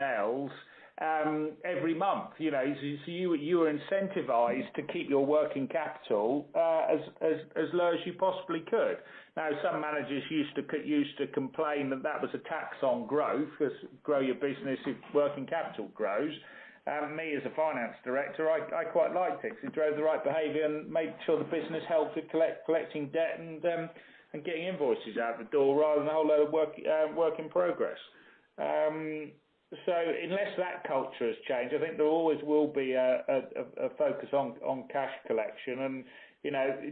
P&Ls every month. So you were incentivized to keep your working capital as low as you possibly could. Now, some managers used to complain that was a tax on growth, because grow your business if working capital grows. Me as a finance director, I quite liked it, because it drove the right behaviour and made sure the business helped with collecting debt and getting invoices out the door, rather than a whole load of work in progress. So unless that culture has changed, I think there always will be a focus on cash collection and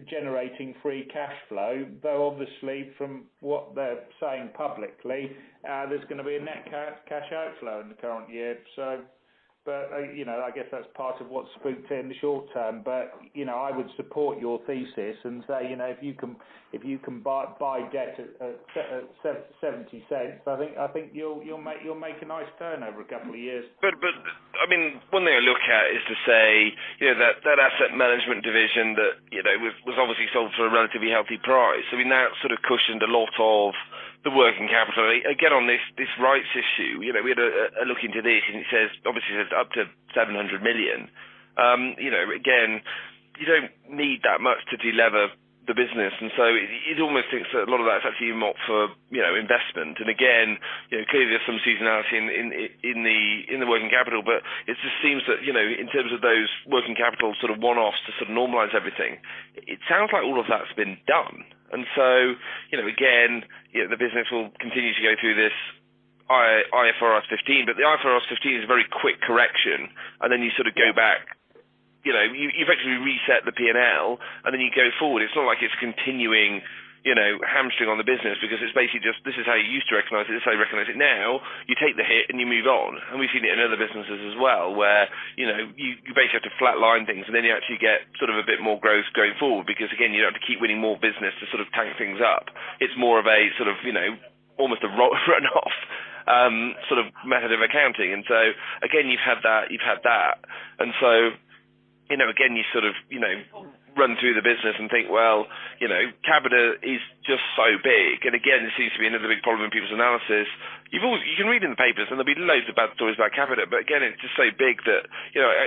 generating free cash flow. Though obviously, from what they're saying publicly, there's going to be a net cash outflow in the current year. So. But, I guess that's part of what's spooked in the short term. But, I would support your thesis and say, if you can buy debt at 70 cents, I think you'll make a nice turn over a couple of years. But I mean, one thing I look at is to say, that asset management division that, was obviously sold for a relatively healthy price. I mean, that sort of cushioned a lot of the working capital. Again, on this rights issue, we had a look into this, and it says up to 700 million. Again, you don't need that much to delever the business, and so it almost thinks that a lot of that's actually not for investment. And again, clearly there's some seasonality in the working capital, but it just seems that in terms of those working capital sort of one-offs to sort of normalise everything, it sounds like all of that's been done. And so again, the business will continue to go through this IFRS 15, but the IFRS 15 is a very quick correction, and then you sort of go back. You effectively reset the P&L, and then you go forward. It's not like it's continuing, hamstring on the business, because it's basically just, this is how you used to recognise it, this is how you recognise it now. You take the hit and you move on. And we've seen it in other businesses as well, where, you basically have to flatline things, and then you actually get sort of a bit more growth going forward, because, again, you don't have to keep winning more business to sort of tank things up. It's more of a sort of, almost a run-off sort of method of accounting. And so, again, you've had that. And so, again, you sort of, run through the business and think, well, Capita is just so big. And again, it seems to be another big problem in people's analysis. You can read in the papers, and there'll be loads of bad stories about Capita, but again, it's just so big that,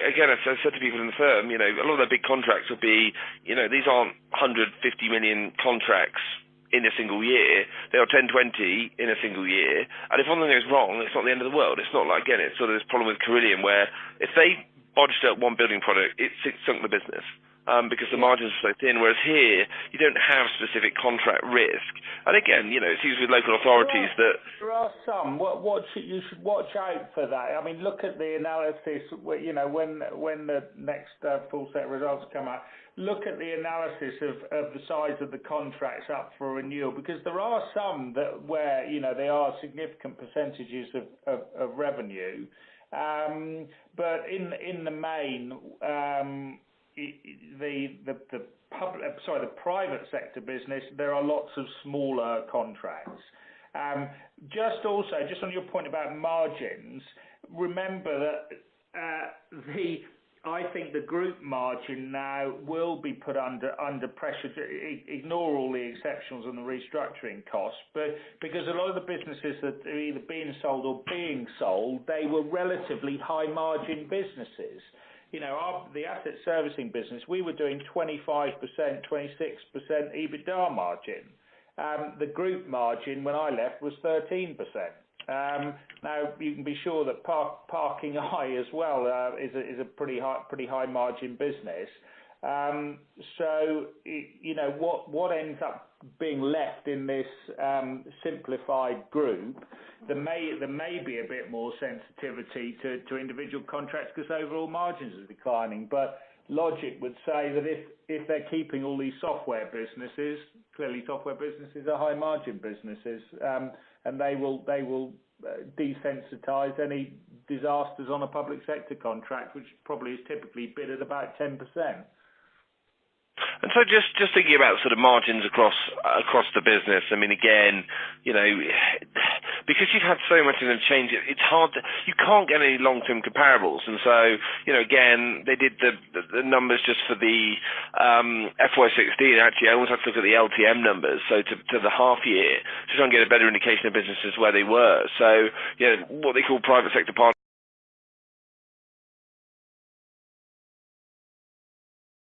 again, as I said to people in the firm, a lot of their big contracts will be, these aren't 150 million contracts in a single year. They are 10, 20 in a single year. And if one thing goes wrong, it's not the end of the world. It's not like, again, it's sort of this problem with Carillion, where if they bodged up one building product, it sunk the business. Because the margins are so thin, whereas here, you don't have specific contract risk. And again, it seems with local authorities there are some. You should watch out for that. I mean, look at the analysis, when the next full set of results come out, look at the analysis of the size of the contracts up for renewal, because there are some where they are significant percentages of revenue. But in the main, the private sector business, there are lots of smaller contracts. Just on your point about margins, remember that I think the group margin now will be put under pressure. To ignore all the exceptionals and the restructuring costs, but because a lot of the businesses that are either being sold or being sold, they were relatively high margin businesses. The asset servicing business, we were doing 25%, 26% EBITDA margin. The group margin when I left was 13%. Now you can be sure that parking high as well is a pretty high margin business. So what ends up being left in this simplified group, there may be a bit more sensitivity to individual contracts because overall margins are declining. But logic would say that if they're keeping all these software businesses, clearly software businesses are high margin businesses, and they will desensitize any disasters on a public sector contract, which probably is typically bid at about 10%. And so just thinking about sort of margins across the business, I mean, again, because you've had so much of them change, it's hard to, you can't get any long-term comparables. And so, again, they did the numbers just for the FY16. Actually, I always have to look at the LTM numbers, so to the half year, to try and get a better indication of businesses where they were. So, what they call private sector partners